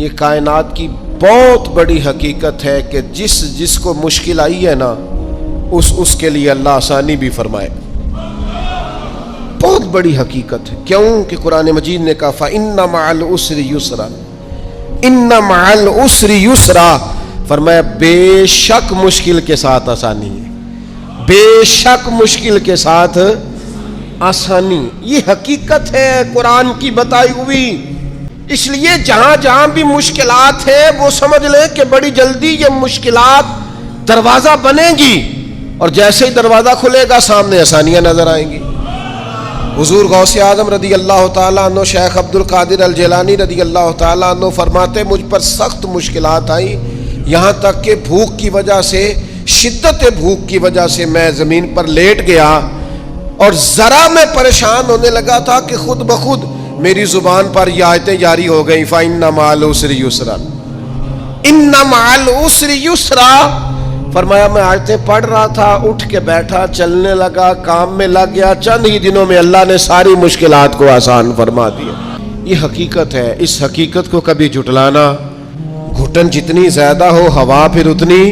یہ کائنات کی بہت بڑی حقیقت ہے کہ جس کو مشکل آئی ہے نا اس کے لیے اللہ آسانی بھی فرمائے. بہت بڑی حقیقت ہے. کیوں کہ قرآن مجید نے کہا فَإِنَّ مَعَ الْعُسْرِ يُسْرًا إِنَّ مَعَ الْعُسْرِ يُسْرًا، فرمایا بے شک مشکل کے ساتھ آسانی ہے، بے شک مشکل کے ساتھ آسانی. یہ حقیقت ہے قرآن کی بتائی ہوئی. اس لیے جہاں جہاں بھی مشکلات ہیں وہ سمجھ لیں کہ بڑی جلدی یہ مشکلات دروازہ بنے گی، اور جیسے ہی دروازہ کھلے گا سامنے آسانیاں نظر آئیں گی. حضور غوث اعظم رضی اللہ تعالیٰ عنہ، شیخ عبد القادر الجیلانی رضی اللہ تعالیٰ عنہ فرماتے مجھ پر سخت مشکلات آئیں، یہاں تک کہ بھوک کی وجہ سے، شدت بھوک کی وجہ سے میں زمین پر لیٹ گیا، اور ذرا میں پریشان ہونے لگا تھا کہ خود بخود میری زبان پر یہ آیتیں جاری ہو گئیں فَإِنَّ مَعَ الْعُسْرِ يُسْرًا إِنَّ مَعَ الْعُسْرِ يُسْرًا. فرمایا میں آیتیں پڑھ رہا تھا، اٹھ کے بیٹھا، چلنے لگا، کام میں لگ گیا، چند ہی دنوں میں اللہ نے ساری مشکلات کو آسان فرما دیا. یہ حقیقت ہے. اس حقیقت کو کبھی جھٹلانا، گھٹن جتنی زیادہ ہو ہوا پھر اتنی.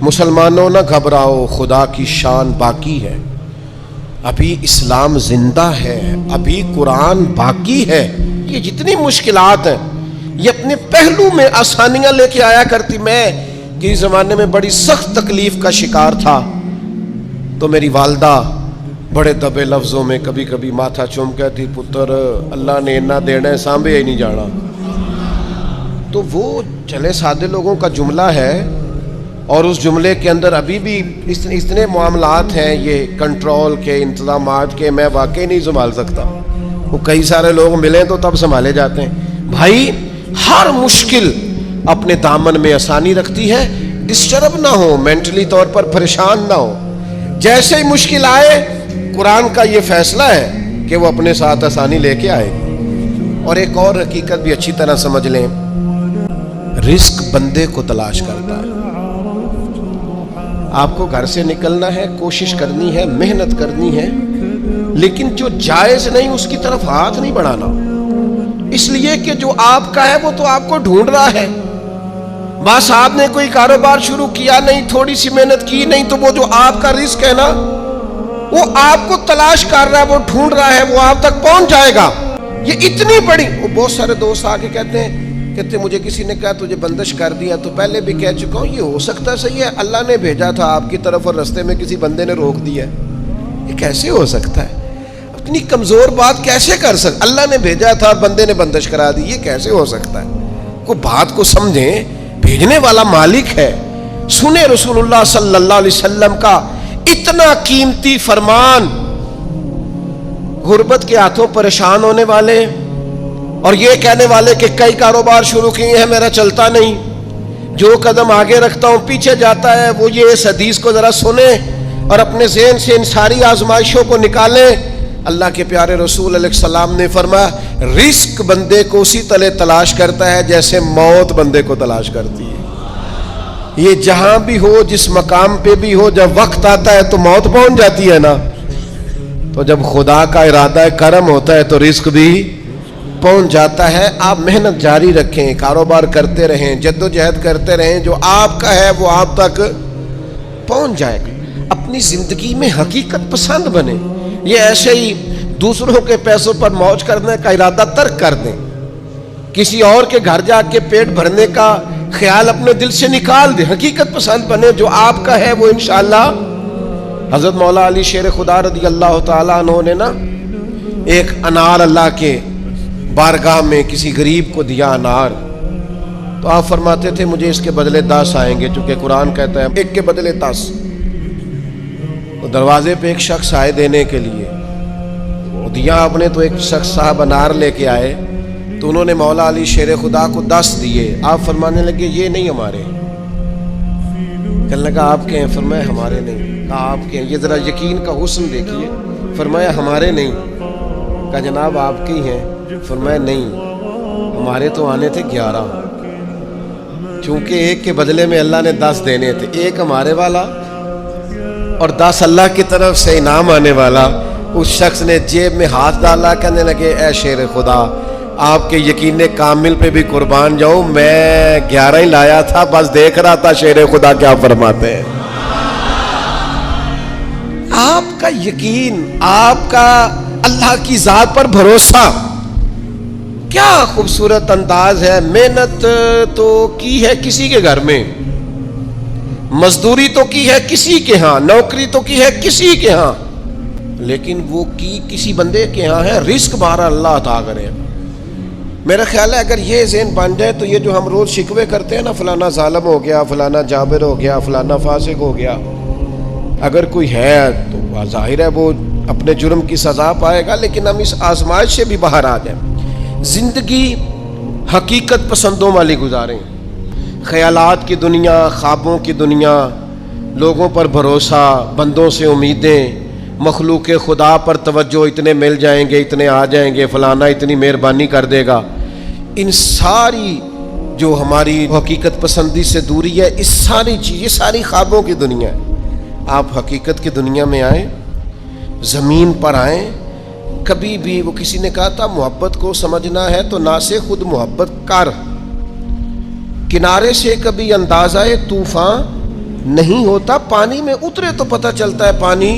مسلمانوں نہ گھبراؤ، خدا کی شان باقی ہے، ابھی اسلام زندہ ہے، ابھی قرآن باقی ہے. یہ جتنی مشکلات ہیں یہ اپنے پہلو میں آسانیاں لے کے آیا کرتی. میں کسی زمانے میں بڑی سخت تکلیف کا شکار تھا، تو میری والدہ بڑے دبے لفظوں میں کبھی کبھی ماتھا چوم کہتی پتر اللہ نے اتنا دینا ہے سانبے ہی نہیں جانا. تو وہ چلے سادے لوگوں کا جملہ ہے، اور اس جملے کے اندر ابھی بھی اتنے معاملات ہیں یہ کنٹرول کے، انتظامات کے، میں واقعی نہیں سنبھال سکتا. وہ کئی سارے لوگ ملیں تو تب سنبھالے جاتے ہیں. بھائی ہر مشکل اپنے دامن میں آسانی رکھتی ہے. ڈسٹرب نہ ہو، مینٹلی طور پر پریشان نہ ہو. جیسے ہی مشکل آئے قرآن کا یہ فیصلہ ہے کہ وہ اپنے ساتھ آسانی لے کے آئے. اور ایک اور حقیقت بھی اچھی طرح سمجھ لیں، رزق بندے کو تلاش کرتا ہے. آپ کو گھر سے نکلنا ہے، کوشش کرنی ہے، محنت کرنی ہے، لیکن جو جائز نہیں اس کی طرف ہاتھ نہیں بڑھانا، اس لیے کہ جو آپ کا ہے وہ تو آپ کو ڈھونڈ رہا ہے. بس آپ نے کوئی کاروبار شروع کیا نہیں، تھوڑی سی محنت کی نہیں، تو وہ جو آپ کا رزق ہے نا وہ آپ کو تلاش کر رہا ہے، وہ ڈھونڈ رہا ہے، وہ آپ تک پہنچ جائے گا. یہ اتنی بڑی. وہ بہت سارے دوست آ کے کہتے مجھے کسی نے کہا تجھے بندش کر دیا، تو پہلے بھی کہہ چکا ہوں یہ ہو سکتا صحیح ہے اللہ نے بھیجا تھا آپ کی طرف اور رستے میں کسی بندے نے روک دیا. یہ کیسے ہو سکتا ہے؟ اتنی کمزور بات کیسے کر سکتا؟ اللہ نے بھیجا تھا، بندے نے بندش کرا دی، یہ کیسے ہو سکتا ہے؟ کوئی بات کو سمجھیں، بھیجنے والا مالک ہے. سنیں رسول اللہ صلی اللہ علیہ وسلم کا اتنا قیمتی فرمان. غربت کے ہاتھوں پریشان ہونے والے اور یہ کہنے والے کہ کئی کاروبار شروع کیے ہیں میرا چلتا نہیں، جو قدم آگے رکھتا ہوں پیچھے جاتا ہے، وہ یہ اس حدیث کو ذرا سنیں اور اپنے ذہن سے ان ساری آزمائشوں کو نکالیں. اللہ کے پیارے رسول علیہ السلام نے فرمایا رزق بندے کو اسی طرح تلاش کرتا ہے جیسے موت بندے کو تلاش کرتی ہے. یہ جہاں بھی ہو، جس مقام پہ بھی ہو، جب وقت آتا ہے تو موت پہنچ جاتی ہے نا. تو جب خدا کا ارادہ کرم ہوتا ہے تو رزق بھی پہنچ جاتا ہے. آپ محنت جاری رکھیں، کاروبار کرتے رہیں، جد و جہد کرتے رہیں، جو آپ کا ہے وہ آپ تک پہنچ جائے گا. اپنی زندگی میں حقیقت پسند بنے. یہ ایسے ہی دوسروں کے پیسوں پر موج کرنے کا ارادہ ترک کر دیں، کسی اور کے گھر جا کے پیٹ بھرنے کا خیال اپنے دل سے نکال دیں. حقیقت پسند بنے، جو آپ کا ہے وہ انشاءاللہ. حضرت مولا علی شیر خدا رضی اللہ تعالیٰ عنہ نے نا ایک انار اللہ کے بارگاہ میں کسی غریب کو دیا انار، تو آپ فرماتے تھے مجھے اس کے بدلے 10 آئیں گے، چونکہ قرآن کہتا ہے ایک کے بدلے 10. تو دروازے پہ ایک شخص آئے دینے کے لیے، وہ دیا آپ نے، تو ایک شخص صاحب انار لے کے آئے، تو انہوں نے مولا علی شیر خدا کو 10 دیے. آپ فرمانے لگے یہ نہیں ہمارے. کہنے لگا آپ کے ہیں؟ فرمایا ہمارے نہیں. کہا آپ کے ہیں؟ یہ ذرا یقین کا حسن دیکھیے. فرمایا ہمارے نہیں. کہا جناب آپ کے ہیں؟ فرمایا نہیں، ہمارے تو آنے تھے 11. چونکہ ایک کے بدلے میں اللہ نے 10 دینے تھے، ایک ہمارے والا اور 10 اللہ کی طرف سے انعام آنے والا. اس شخص نے جیب میں ہاتھ ڈالا، کہنے لگے اے شیر خدا آپ کے یقین کامل پہ بھی قربان جاؤں، میں 11 ہی لایا تھا، بس دیکھ رہا تھا شیر خدا کیا فرماتے ہیں۔ آپ کا یقین، آپ کا اللہ کی ذات پر بھروسہ، کیا خوبصورت انداز ہے۔ محنت تو کی ہے کسی کے گھر میں، مزدوری تو کی ہے کسی کے ہاں، نوکری تو کی ہے کسی کے ہاں، لیکن وہ کی کسی بندے کے ہاں ہے، رزق بارہ اللہ عطا کرے۔ میرا خیال ہے اگر یہ ذہن بن جائے تو یہ جو ہم روز شکوے کرتے ہیں نا، فلانا ظالم ہو گیا، فلانا جابر ہو گیا، فلانا فاسق ہو گیا، اگر کوئی ہے تو ظاہر ہے وہ اپنے جرم کی سزا پائے گا، لیکن ہم اس آزمائش سے بھی باہر آ جائیں، زندگی حقیقت پسندوں والی گزاریں، خیالات کی دنیا، خوابوں کی دنیا، لوگوں پر بھروسہ، بندوں سے امیدیں، مخلوق خدا پر توجہ، اتنے مل جائیں گے، اتنے آ جائیں گے، فلانا اتنی مہربانی کر دے گا، ان ساری جو ہماری حقیقت پسندی سے دوری ہے، اس ساری چیز، یہ ساری خوابوں کی دنیا ہے۔ آپ حقیقت کی دنیا میں آئیں، زمین پر آئیں۔ کبھی بھی وہ کسی نے کہا تھا محبت کو سمجھنا ہے تو نہ سے خود محبت کر، کنارے سے کبھی اندازہ طوفان نہیں ہوتا، پانی میں اترے تو پتہ چلتا ہے پانی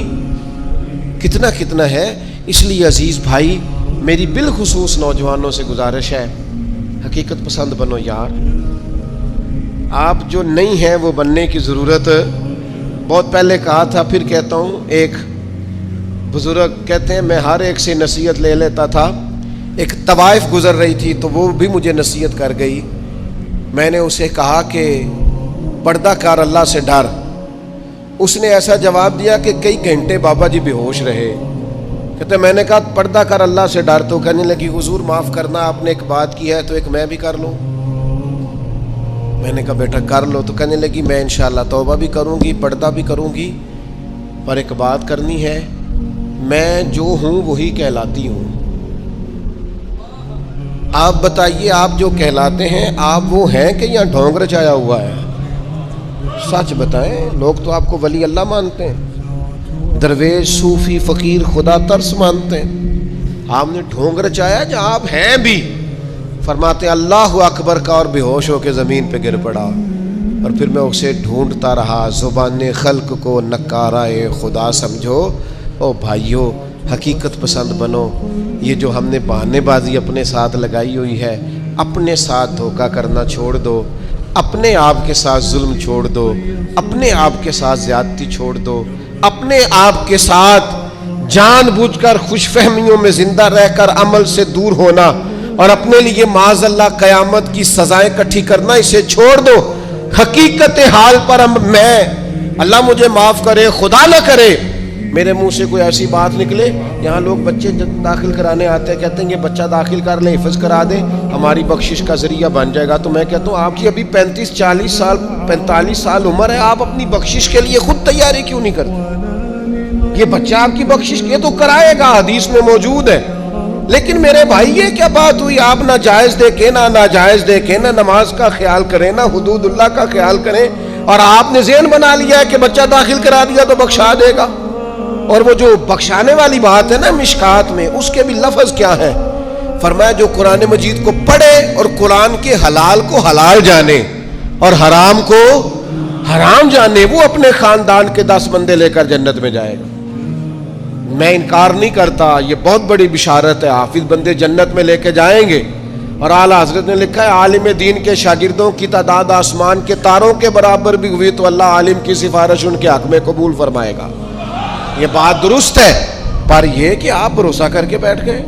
کتنا کتنا ہے۔ اس لیے عزیز بھائی، میری بالخصوص نوجوانوں سے گزارش ہے، حقیقت پسند بنو یار۔ آپ جو نہیں ہیں وہ بننے کی ضرورت، بہت پہلے کہا تھا پھر کہتا ہوں، ایک بزرگ کہتے ہیں میں ہر ایک سے نصیحت لے لیتا تھا، ایک طوائف گزر رہی تھی تو وہ بھی مجھے نصیحت کر گئی، میں نے اسے کہا کہ پردہ کر، اللہ سے ڈر۔ اس نے ایسا جواب دیا کہ کئی گھنٹے بابا جی بے ہوش رہے۔ کہتے میں نے کہا پردہ کر، اللہ سے ڈر، تو کہنے لگی حضور معاف کرنا، آپ نے ایک بات کی ہے تو ایک میں بھی کر لوں۔ میں نے کہا بیٹا کر لو، تو کہنے لگی میں انشاءاللہ توبہ بھی کروں گی، پردہ بھی کروں گی، پر ایک بات کرنی ہے، میں جو ہوں وہی کہلاتی ہوں۔ آپ بتائیے آپ جو کہلاتے ہیں آپ وہ ہیں کہ یہاں ڈھونگ رچایا ہوا ہے؟ سچ بتائیں، لوگ تو آپ کو ولی اللہ مانتے ہیں، درویش، صوفی، فقیر، خدا ترس مانتے ہیں، آپ نے ڈھونگ رچایا جہاں آپ ہیں بھی۔ فرماتے اللہ اکبر کا اور بے ہوش ہو کے زمین پہ گر پڑا، اور پھر میں اسے ڈھونڈتا رہا، زبان خلق کو نکارائے خدا سمجھو۔ او بھائیو، حقیقت پسند بنو۔ یہ جو ہم نے بہانے بازی اپنے ساتھ لگائی ہوئی ہے، اپنے ساتھ دھوکہ کرنا چھوڑ دو، اپنے آپ کے ساتھ ظلم چھوڑ دو، اپنے آپ کے ساتھ زیادتی چھوڑ دو، اپنے آپ کے ساتھ جان بوجھ کر خوش فہمیوں میں زندہ رہ کر عمل سے دور ہونا اور اپنے لیے معاذ اللہ قیامت کی سزائیں اکٹھی کرنا، اسے چھوڑ دو۔ حقیقت حال پر میں، اللہ مجھے معاف کرے، خدا نہ کرے میرے منہ سے کوئی ایسی بات نکلے، یہاں لوگ بچے داخل کرانے آتے ہیں، کہتے ہیں یہ بچہ داخل کر لیں، حفظ کرا دیں، ہماری بخشش کا ذریعہ بن جائے گا۔ تو میں کہتا ہوں آپ کی ابھی 45 سال عمر ہے، آپ اپنی بخشش کے لیے خود تیاری کیوں نہیں کرتے؟ یہ بچہ آپ کی بخشش کے تو کرائے گا، حدیث میں موجود ہے۔ لیکن میرے بھائی یہ کیا بات ہوئی، آپ نہ جائز دیکھیں نہ ناجائز دیکھیں، نہ نماز کا خیال کریں نہ حدود اللہ کا خیال کریں، اور آپ نے ذہن بنا لیا ہے کہ بچہ داخل کرا دیا تو بخشا دے گا۔ اور وہ جو بخشانے والی بات ہے نا مشکات میں، اس کے بھی لفظ کیا ہے؟ فرمایا جو قرآن مجید کو پڑھے اور قرآن کے حلال کو حلال جانے اور حرام کو حرام جانے، وہ اپنے خاندان کے 10 بندے لے کر جنت میں جائے گا۔ میں انکار نہیں کرتا، یہ بہت بڑی بشارت ہے، حافظ بندے جنت میں لے کے جائیں گے۔ اور اعلیٰ حضرت نے لکھا ہے عالم دین کے شاگردوں کی تعداد آسمان کے تاروں کے برابر بھی ہوئی تو اللہ عالم کی سفارش ان کے حق میں قبول فرمائے گا۔ یہ بات درست ہے، پر یہ کہ آپ بھروسہ کر کے بیٹھ گئے۔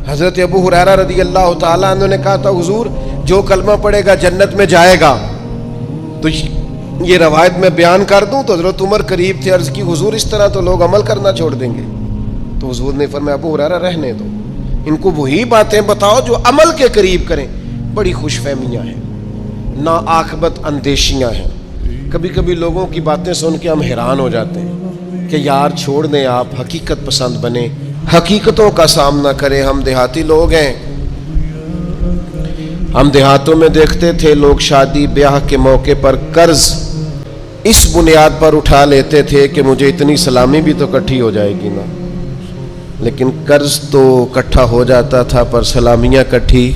حضرت ابو ہریرہ رضی اللہ تعالیٰ عنہ نے کہا تھا حضور جو کلمہ پڑھے گا جنت میں جائے گا، تو یہ روایت میں بیان کر دوں تو حضرت عمر قریب تھے، عرض کی حضور اس طرح تو لوگ عمل کرنا چھوڑ دیں گے۔ تو حضور نے فرمایا ابو ہریرہ رہنے دو، ان کو وہی باتیں بتاؤ جو عمل کے قریب کریں۔ بڑی خوش فہمیاں ہیں، نا عاقبت اندیشیاں ہیں۔ کبھی کبھی لوگوں کی باتیں سن کے ہم حیران ہو جاتے ہیں کہ یار چھوڑ دیں، آپ حقیقت پسند بنیں، حقیقتوں کا سامنا کریں۔ ہم دیہاتی لوگ ہیں، ہم دیہاتوں میں دیکھتے تھے لوگ شادی بیاہ کے موقع پر قرض اس بنیاد پر اٹھا لیتے تھے کہ مجھے اتنی سلامی بھی تو اکٹھی ہو جائے گی نا، لیکن قرض تو اکٹھا ہو جاتا تھا پر سلامیاں اکٹھی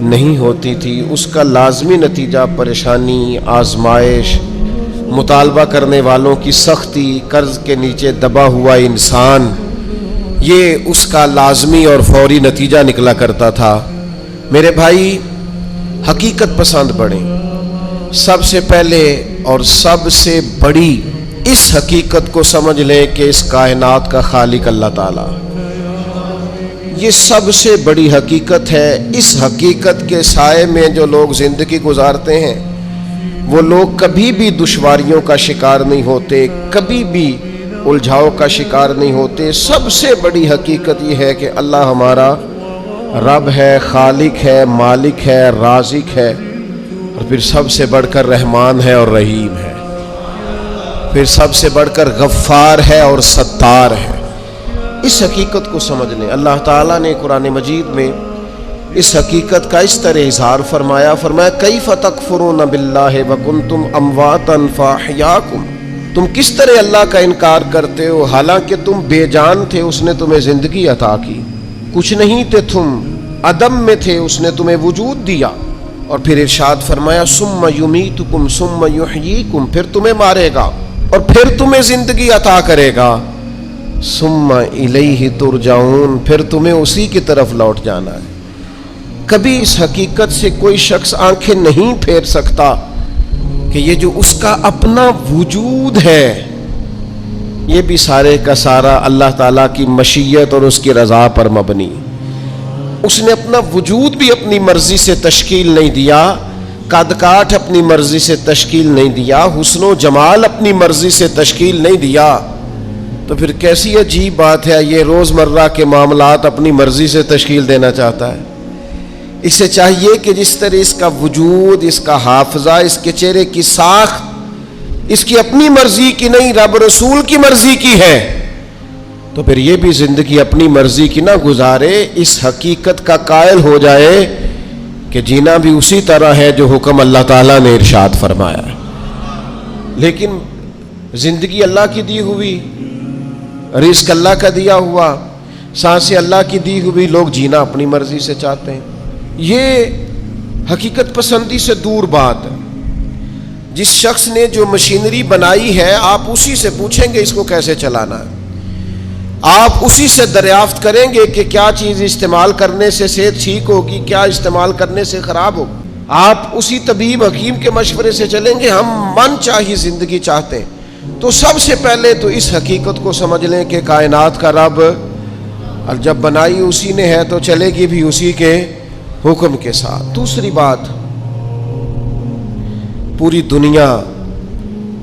نہیں ہوتی تھی. اس کا لازمی نتیجہ پریشانی، آزمائش، مطالبہ کرنے والوں کی سختی، قرض کے نیچے دبا ہوا انسان، یہ اس کا لازمی اور فوری نتیجہ نکلا کرتا تھا. میرے بھائی، حقیقت پسند بڑھیں. سب سے پہلے اور سب سے بڑی اس حقیقت کو سمجھ لیں کہ اس کائنات کا خالق اللہ تعالیٰ. یہ سب سے بڑی حقیقت ہے. اس حقیقت کے سائے میں جو لوگ زندگی گزارتے ہیں وہ لوگ کبھی بھی دشواریوں کا شکار نہیں ہوتے، کبھی بھی الجھاؤ کا شکار نہیں ہوتے. سب سے بڑی حقیقت یہ ہے کہ اللہ ہمارا رب ہے، خالق ہے، مالک ہے، رازق ہے، اور پھر سب سے بڑھ کر رحمان ہے اور رحیم ہے، پھر سب سے بڑھ کر غفار ہے اور ستار ہے. اس حقیقت کو سمجھ لیں. اللہ تعالیٰ نے قرآن مجید میں اس حقیقت کا اس طرح اظہار فرمایا کیف تکفرون باللہ وکنتم امواتا فاحیاکم. تم کس طرح اللہ کا انکار کرتے ہو حالانکہ تم بے جان تھے، اس نے تمہیں زندگی عطا کی. کچھ نہیں تھے، تم عدم میں تھے، اس نے تمہیں وجود دیا. اور پھر ارشاد فرمایا ثم یمیتکم ثم یحییکم، پھر تمہیں مارے گا اور پھر تمہیں زندگی عطا کرے گا. ثم الیہ ترجعون، پھر تمہیں اسی کی طرف لوٹ جانا ہے. کبھی اس حقیقت سے کوئی شخص آنکھیں نہیں پھیر سکتا کہ یہ جو اس کا اپنا وجود ہے یہ بھی سارے کا سارا اللہ تعالیٰ کی مشیت اور اس کی رضا پر مبنی. اس نے اپنا وجود بھی اپنی مرضی سے تشکیل نہیں دیا، قد کاٹ اپنی مرضی سے تشکیل نہیں دیا، حسن و جمال اپنی مرضی سے تشکیل نہیں دیا. تو پھر کیسی عجیب بات ہے، یہ روزمرہ کے معاملات اپنی مرضی سے تشکیل دینا چاہتا ہے. اسے چاہیے کہ جس طرح اس کا وجود، اس کا حافظہ، اس کے چہرے کی ساخت اس کی اپنی مرضی کی نہیں، رب رسول کی مرضی کی ہے، تو پھر یہ بھی زندگی اپنی مرضی کی نہ گزارے. اس حقیقت کا قائل ہو جائے کہ جینا بھی اسی طرح ہے جو حکم اللہ تعالیٰ نے ارشاد فرمایا. لیکن زندگی اللہ کی دی ہوئی، رزق اللہ کا دیا ہوا، سانسیں اللہ کی دی ہوئی، لوگ جینا اپنی مرضی سے چاہتے ہیں. یہ حقیقت پسندی سے دور بات ہے. جس شخص نے جو مشینری بنائی ہے آپ اسی سے پوچھیں گے اس کو کیسے چلانا ہے، آپ اسی سے دریافت کریں گے کہ کیا چیز استعمال کرنے سے صحت ٹھیک ہوگی، کیا استعمال کرنے سے خراب ہوگی. آپ اسی طبیب حکیم کے مشورے سے چلیں گے. ہم من چاہی زندگی چاہتے ہیں. تو سب سے پہلے تو اس حقیقت کو سمجھ لیں کہ کائنات کا رب اور جب بنائی اسی نے ہے تو چلے گی بھی اسی کے حکم کے ساتھ. دوسری بات، پوری دنیا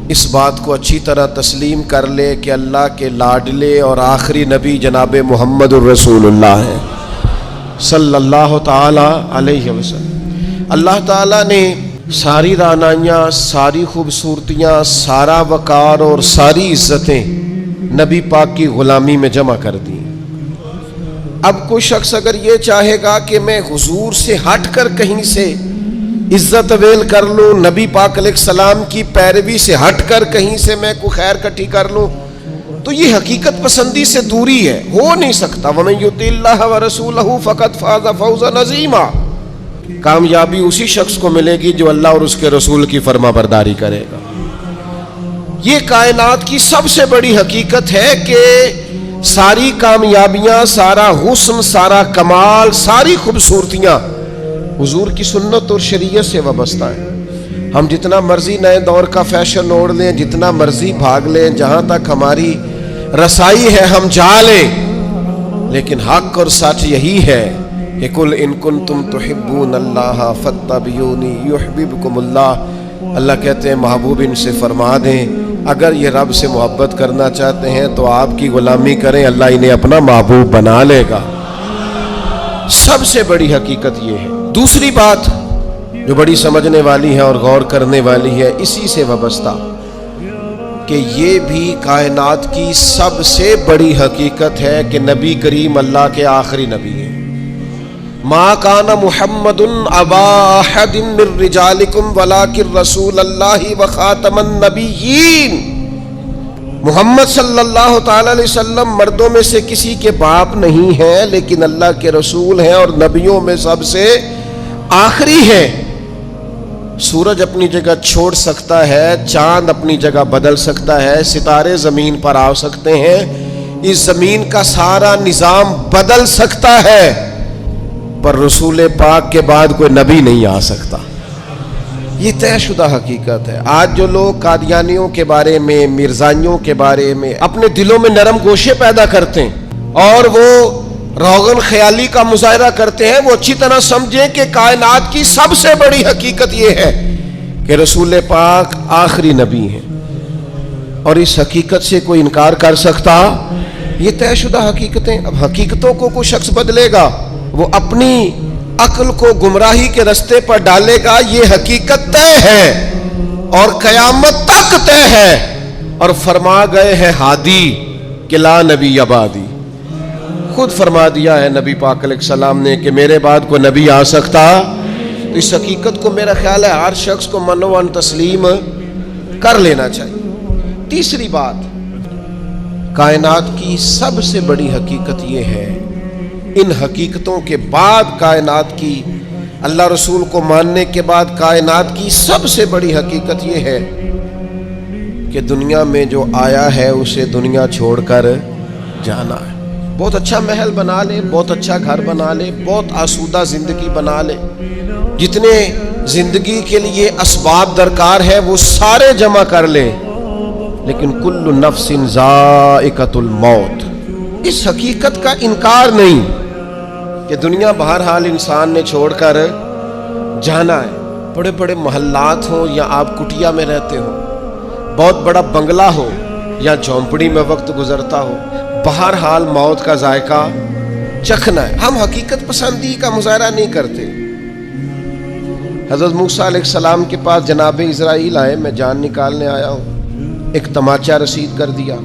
اس بات کو اچھی طرح تسلیم کر لے کہ اللہ کے لاڈلے اور آخری نبی جناب محمد الرسول اللہ ہے صلی اللہ تعالی علیہ وسلم. اللہ تعالیٰ نے ساری دانائیاں، ساری خوبصورتیاں، سارا وقار اور ساری عزتیں نبی پاک کی غلامی میں جمع کر دی. اب کوئی شخص اگر یہ چاہے گا کہ میں حضور سے ہٹ کر کہیں سے عزت ویل کر لوں، نبی پاک علیہ السلام کی پیروی سے ہٹ کر کہیں سے میں کوئی خیر کٹھی کر لوں، تو یہ حقیقت پسندی سے دوری ہے، ہو نہیں سکتا. وَمَن يُطِعِ اللَّهَ وَرَسُولَهُ فَقَدْ فَازَ فَوْزًا عَظِيمًا. کامیابی اسی شخص کو ملے گی جو اللہ اور اس کے رسول کی فرما برداری کرے گا. یہ کائنات کی سب سے بڑی حقیقت ہے کہ ساری کامیابیاں، سارا حسن، سارا کمال، ساری خوبصورتیاں حضور کی سنت اور شریعت سے وابستہ ہیں. ہم جتنا مرضی نئے دور کا فیشن اوڑھ لیں، جتنا مرضی بھاگ لیں، جہاں تک ہماری رسائی ہے ہم جا لیں، لیکن حق اور سچ یہی ہے کہ قل ان کنتم تحبون اللہ فاتبعونی یحببکم اللہ. اللہ کہتے ہیں محبوب ان سے فرما دیں اگر یہ رب سے محبت کرنا چاہتے ہیں تو آپ کی غلامی کریں، اللہ انہیں اپنا محبوب بنا لے گا. سب سے بڑی حقیقت یہ ہے. دوسری بات جو بڑی سمجھنے والی ہے اور غور کرنے والی ہے اسی سے وابستہ، کہ یہ بھی کائنات کی سب سے بڑی حقیقت ہے کہ نبی کریم اللہ کے آخری نبی ہیں. ما کان محمد ابا احد من رجالکم ولکن رسول اللہ وخاتم النبیین. محمد صلی اللہ تعالی علیہ وسلم مردوں میں سے کسی کے باپ نہیں ہیں، لیکن اللہ کے رسول ہیں اور نبیوں میں سب سے آخری ہیں۔ سورج اپنی جگہ چھوڑ سکتا ہے، چاند اپنی جگہ بدل سکتا ہے، ستارے زمین پر آ سکتے ہیں، اس زمین کا سارا نظام بدل سکتا ہے، پر رسول پاک کے بعد کوئی نبی نہیں آ سکتا۔ یہ طے شدہ حقیقت ہے۔ آج جو لوگ قادیانیوں کے بارے میں، مرزائیوں کے بارے میں اپنے دلوں میں نرم گوشے پیدا کرتے ہیں اور وہ روغن خیالی کا مظاہرہ کرتے ہیں، وہ اچھی طرح سمجھیں کہ کائنات کی سب سے بڑی حقیقت یہ ہے کہ رسول پاک آخری نبی ہیں، اور اس حقیقت سے کوئی انکار کر سکتا؟ یہ طے شدہ حقیقتیں۔ اب حقیقتوں کو کوئی شخص بدلے گا، وہ اپنی عقل کو گمراہی کے رستے پر ڈالے گا، یہ حقیقت طے ہے اور قیامت تک طے ہے۔ اور فرما گئے ہیں ہادی کہ لا نبی بعدی، خود فرما دیا ہے نبی پاک علیہ السلام نے کہ میرے بعد کوئی نبی آ سکتا۔ تو اس حقیقت کو میرا خیال ہے ہر شخص کو منوان تسلیم کر لینا چاہیے۔ تیسری بات، کائنات کی سب سے بڑی حقیقت یہ ہے، ان حقیقتوں کے بعد کائنات کی، اللہ رسول کو ماننے کے بعد کائنات کی سب سے بڑی حقیقت یہ ہے کہ دنیا میں جو آیا ہے اسے دنیا چھوڑ کر جانا ہے۔ بہت اچھا محل بنا لے، بہت اچھا گھر بنا لے، بہت آسودہ زندگی بنا لے، جتنے زندگی کے لیے اسباب درکار ہے وہ سارے جمع کر لے، لیکن کل نفس ذائقۃ الموت، اس حقیقت کا انکار نہیں کہ دنیا بہرحال انسان نے چھوڑ کر جانا ہے۔ بڑے بڑے محلات ہوں یا آپ کٹیا میں رہتے ہو، بہت بڑا بنگلہ ہو یا جھونپڑی میں وقت گزرتا ہو، بہرحال موت کا ذائقہ چکھنا ہے۔ ہم حقیقت پسندی کا مظاہرہ نہیں کرتے۔ حضرت موسیٰ علیہ السلام کے پاس جناب اسرائیل آئے، میں جان نکالنے آیا ہوں، ایک تماچا رسید کر دیا،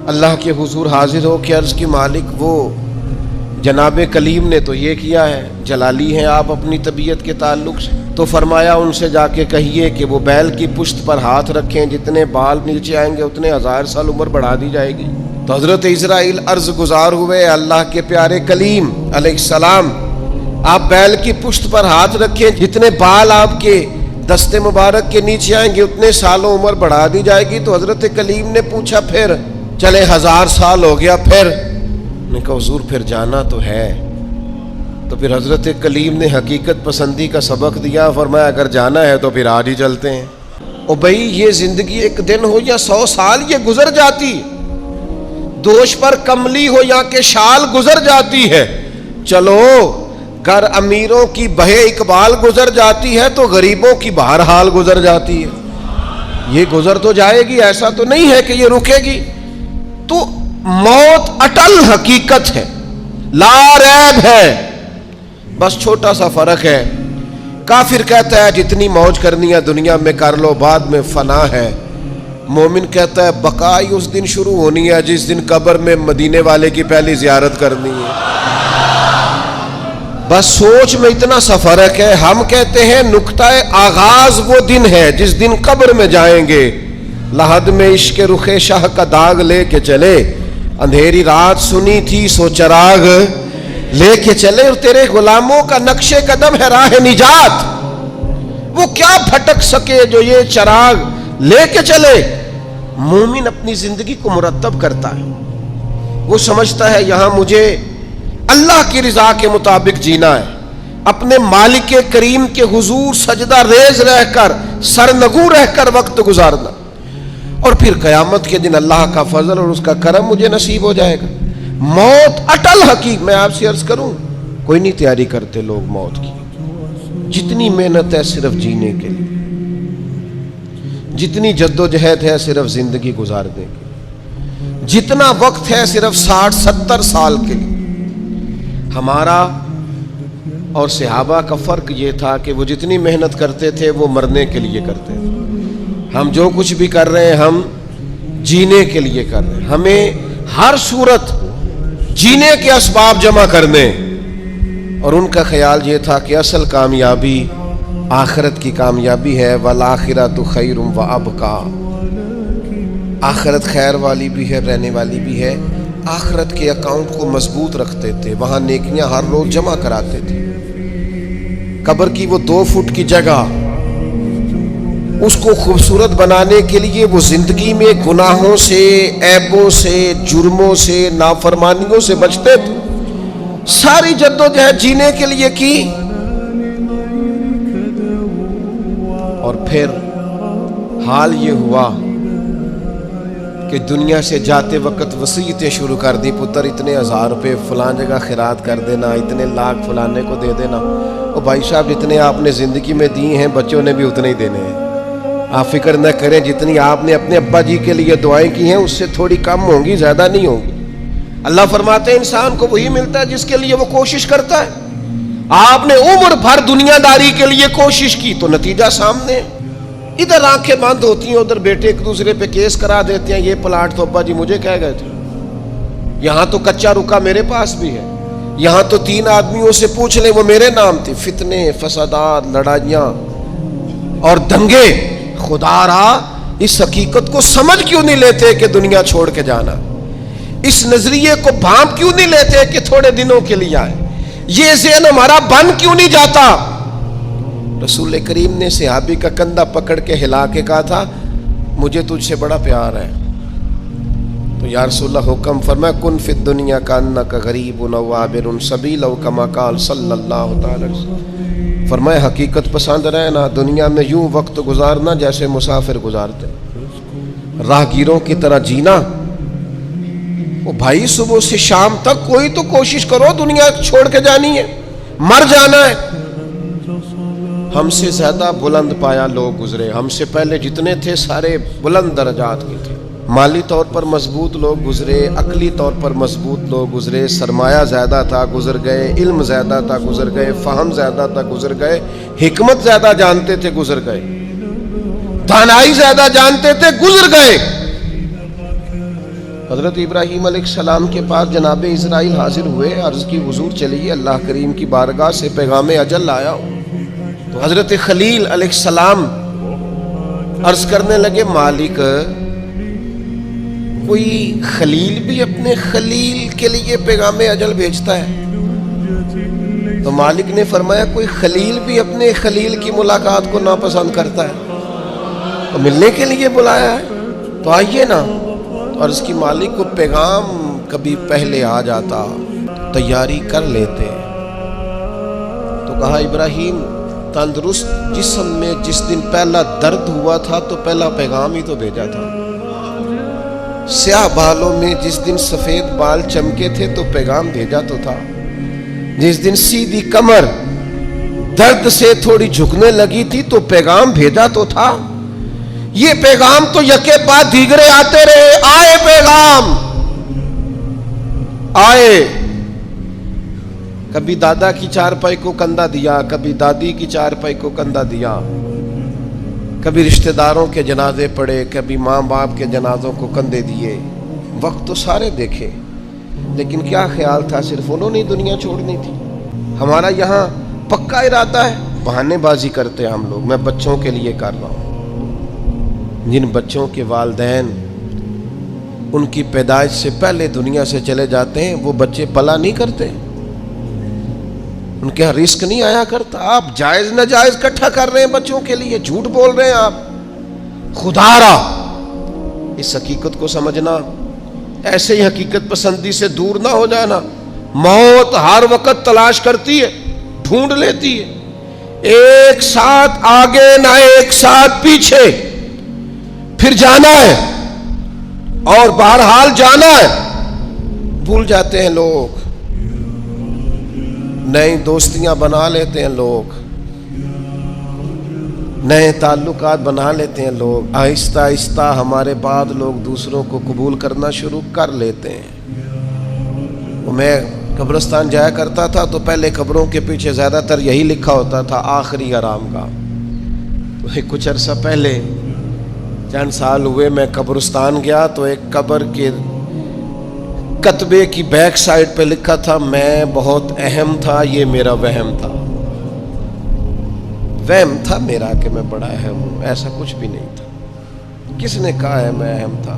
اللہ کے حضور حاضر ہو کے عرض کی مالک وہ جناب کلیم نے تو یہ کیا ہے، جلالی ہیں آپ اپنی طبیعت کے تعلق سے، تو فرمایا ان سے جا کے کہیے کہ وہ بیل کی پشت پر ہاتھ رکھیں، جتنے بال نیچے آئیں گے اتنے 1000 سال عمر بڑھا دی جائے گی۔ تو حضرت اسرائیل عرض گزار ہوئے، اللہ کے پیارے کلیم علیہ السلام آپ بیل کی پشت پر ہاتھ رکھیں، جتنے بال آپ کے دستے مبارک کے نیچے آئیں گے اتنے سالوں عمر بڑھا دی جائے گی۔ تو حضرت کلیم نے پوچھا پھر چلے 1000 سال ہو گیا، پھر نے کہا حضور پھر جانا تو ہے۔ تو پھر حضرت کلیم نے حقیقت پسندی کا سبق دیا، فرمایا اگر جانا ہے تو پھر آج ہی چلتے ہیں۔ او بھائی یہ زندگی ایک دن ہو یا 100 سال یہ گزر جاتی، دوش پر کملی ہو یا کہ شال گزر جاتی ہے۔ چلو گر امیروں کی بہے اقبال گزر جاتی ہے تو غریبوں کی بہرحال گزر جاتی ہے، یہ گزر تو جائے گی، ایسا تو نہیں ہے کہ یہ رکے گی۔ تو موت اٹل حقیقت ہے، لا ریب ہے، بس چھوٹا سا فرق ہے۔ کافر کہتا ہے جتنی موج کرنی ہے دنیا میں کر لو، بعد میں فنا ہے۔ مومن کہتا ہے بقا ہی اس دن شروع ہونی ہے جس دن قبر میں مدینے والے کی پہلی زیارت کرنی ہے۔ بس سوچ میں اتنا سا فرق ہے۔ ہم کہتے ہیں نقطہ آغاز وہ دن ہے جس دن قبر میں جائیں گے، لحد میں عشق رخ شاہ کا داغ لے کے چلے، اندھیری رات سنی تھی سو چراغ لے کے چلے، اور تیرے غلاموں کا نقش قدم ہے راہ نجات، وہ کیا بھٹک سکے جو یہ چراغ لے کے چلے۔ مومن اپنی زندگی کو مرتب کرتا ہے، وہ سمجھتا ہے یہاں مجھے اللہ کی رضا کے مطابق جینا ہے، اپنے مالک کریم کے حضور سجدہ ریز رہ کر، سرنگو رہ کر وقت گزارنا، اور پھر قیامت کے دن اللہ کا فضل اور اس کا کرم مجھے نصیب ہو جائے گا۔ موت اٹل حقیق۔ میں آپ سے عرض کروں، کوئی نہیں تیاری کرتے لوگ موت کی، جتنی محنت ہے صرف جینے کے لیے، جتنی جد و جہد ہے صرف زندگی گزارنے کے، جتنا وقت ہے صرف 60-70 سال کے لیے۔ ہمارا اور صحابہ کا فرق یہ تھا کہ وہ جتنی محنت کرتے تھے وہ مرنے کے لیے کرتے تھے، ہم جو کچھ بھی کر رہے ہیں ہم جینے کے لیے کر رہے ہیں، ہمیں ہر صورت جینے کے اسباب جمع کرنے، اور ان کا خیال یہ تھا کہ اصل کامیابی آخرت کی کامیابی ہے، والآخرۃ خیر وابقیٰ، آخرت خیر والی بھی ہے، رہنے والی بھی ہے۔ آخرت کے اکاؤنٹ کو مضبوط رکھتے تھے، وہاں نیکیاں ہر روز جمع کراتے تھے۔ قبر کی وہ 2 فٹ کی جگہ، اس کو خوبصورت بنانے کے لیے وہ زندگی میں گناہوں سے، عیبوں سے، جرموں سے، نافرمانیوں سے بچتے تھے۔ ساری جدوجہد جینے کے لیے کی، اور پھر حال یہ ہوا کہ دنیا سے جاتے وقت وصیتیں شروع کر دی، پتر اتنے 1000 روپے فلاں جگہ خیرات کر دینا، اتنے لاکھ فلانے کو دے دینا۔ اور بھائی صاحب جتنے آپ نے زندگی میں دی ہیں بچوں نے بھی اتنے ہی دینے ہیں، آپ فکر نہ کریں، جتنی آپ نے اپنے ابا جی کے لیے دعائیں کی ہیں اس سے تھوڑی کم ہوں گی، زیادہ نہیں ہوں گی۔ اللہ فرماتے ہیں انسان کو وہی ملتا ہے جس کے لیے وہ کوشش کرتا ہے۔ آپ نے عمر بھر دنیا داری کے لیے کوشش کی تو نتیجہ سامنے، ادھر آنکھیں بند ہوتی ہیں، ادھر بیٹے ایک دوسرے پہ کیس کرا دیتے ہیں، یہ پلاٹ تو ابا جی مجھے کہہ گئے تھے، یہاں تو کچا رکا میرے پاس بھی ہے، یہاں تو 3 آدمیوں سے پوچھ لیں وہ میرے نام تھے۔ فتنے، فسادات، لڑائیاں اور دنگے۔ خدا را اس حقیقت کو سمجھ کیوں نہیں لیتے کہ دنیا چھوڑ کے جانا؟ اس نظریے کو بھانپ کیوں نہیں لیتے کہ تھوڑے دنوں کے لیے آئے؟ یہ ذہن ہمارا بن کیوں نہیں جاتا؟ رسول کریم نے صحابی کا کندھا پکڑ کے ہلا کے کہا تھا مجھے تجھ سے بڑا پیار ہے، تو یا رسول اللہ حکم فرمایا کن فی الدنیا کانک غریب و عابر سبیل او کما قال صلی اللہ تعالی وسلم، فرمایا حقیقت پسند رہنا، دنیا میں یوں وقت گزارنا جیسے مسافر گزارتے، راہگیروں کی طرح جینا۔ وہ بھائی صبح سے شام تک کوئی تو کوشش کرو، دنیا چھوڑ کے جانی ہے، مر جانا ہے۔ ہم سے زیادہ بلند پایا لوگ گزرے، ہم سے پہلے جتنے تھے سارے بلند درجات کے تھے، مالی طور پر مضبوط لوگ گزرے، عقلی طور پر مضبوط لوگ گزرے، سرمایہ زیادہ تھا گزر گئے، علم زیادہ تھا گزر گئے، فہم زیادہ تھا گزر گئے، حکمت زیادہ جانتے تھے گزر گئے، دانائی زیادہ جانتے تھے گزر گئے۔ حضرت ابراہیم علیہ السلام کے پاس جناب اسرائیل حاضر ہوئے، عرض کی حضور چلیے اللہ کریم کی بارگاہ سے پیغام اجل لایا ہوں۔ تو حضرت خلیل علیہ السلام عرض کرنے لگے مالک کوئی خلیل بھی اپنے خلیل کے لیے پیغام اجل بھیجتا ہے؟ تو مالک نے فرمایا کوئی خلیل بھی اپنے خلیل کی ملاقات کو ناپسند کرتا ہے، تو ملنے کے لیے بلایا ہے تو آئیے نا۔ تو عرض کی مالک کو پیغام کبھی پہلے آ جاتا، تیاری کر لیتے۔ تو کہا ابراہیم تندرست جسم میں جس دن پہلا درد ہوا تھا تو پہلا پیغام ہی تو بھیجا تھا، سیاہ بالوں میں جس دن سفید بال چمکے تھے تو پیغام بھیجا تو تھا، جس دن سیدھی کمر درد سے تھوڑی جھکنے لگی تھی تو پیغام بھیجا تو تھا۔ یہ پیغام تو یکے بعد دیگرے آتے رہے، آئے پیغام آئے، کبھی دادا کی چارپائی کو کندھا دیا، کبھی دادی کی چارپائی کو کندھا دیا، کبھی رشتہ داروں کے جنازے پڑے، کبھی ماں باپ کے جنازوں کو کندھے دیے۔ وقت تو سارے دیکھے، لیکن کیا خیال تھا صرف انہوں نے دنیا چھوڑنی تھی؟ ہمارا یہاں پکا ارادہ ہے، بہانے بازی کرتے ہیں ہم لوگ، میں بچوں کے لیے کر رہا ہوں۔ جن بچوں کے والدین ان کی پیدائش سے پہلے دنیا سے چلے جاتے ہیں وہ بچے پلا نہیں کرتے، ان کے یہاں رزق نہیں آیا کرتا۔ آپ جائز ناجائز اکٹھا کر رہے ہیں بچوں کے لیے، جھوٹ بول رہے ہیں آپ۔ خدا را اس حقیقت کو سمجھنا، ایسے ہی حقیقت پسندی سے دور نہ ہو جانا۔ موت ہر وقت تلاش کرتی ہے، ڈھونڈ لیتی ہے، ایک ساتھ آگے نہ ایک ساتھ پیچھے، پھر جانا ہے اور بہرحال جانا ہے۔ بھول جاتے ہیں لوگ، نئی دوستیاں بنا لیتے ہیں لوگ، نئے تعلقات بنا لیتے ہیں لوگ، آہستہ آہستہ ہمارے بعد لوگ دوسروں کو قبول کرنا شروع کر لیتے ہیں۔ میں قبرستان جایا کرتا تھا تو پہلے قبروں کے پیچھے زیادہ تر یہی لکھا ہوتا تھا آخری آرام گاہ۔ کچھ عرصہ پہلے چند سال ہوئے میں قبرستان گیا تو ایک قبر کے کتبے کی بیک سائڈ پہ لکھا تھا میں بہت اہم تھا، یہ میرا وہم تھا۔ وہم تھا میرا کہ میں بڑا اہم ہوں، ایسا کچھ بھی نہیں تھا۔ کس نے کہا ہے میں اہم تھا؟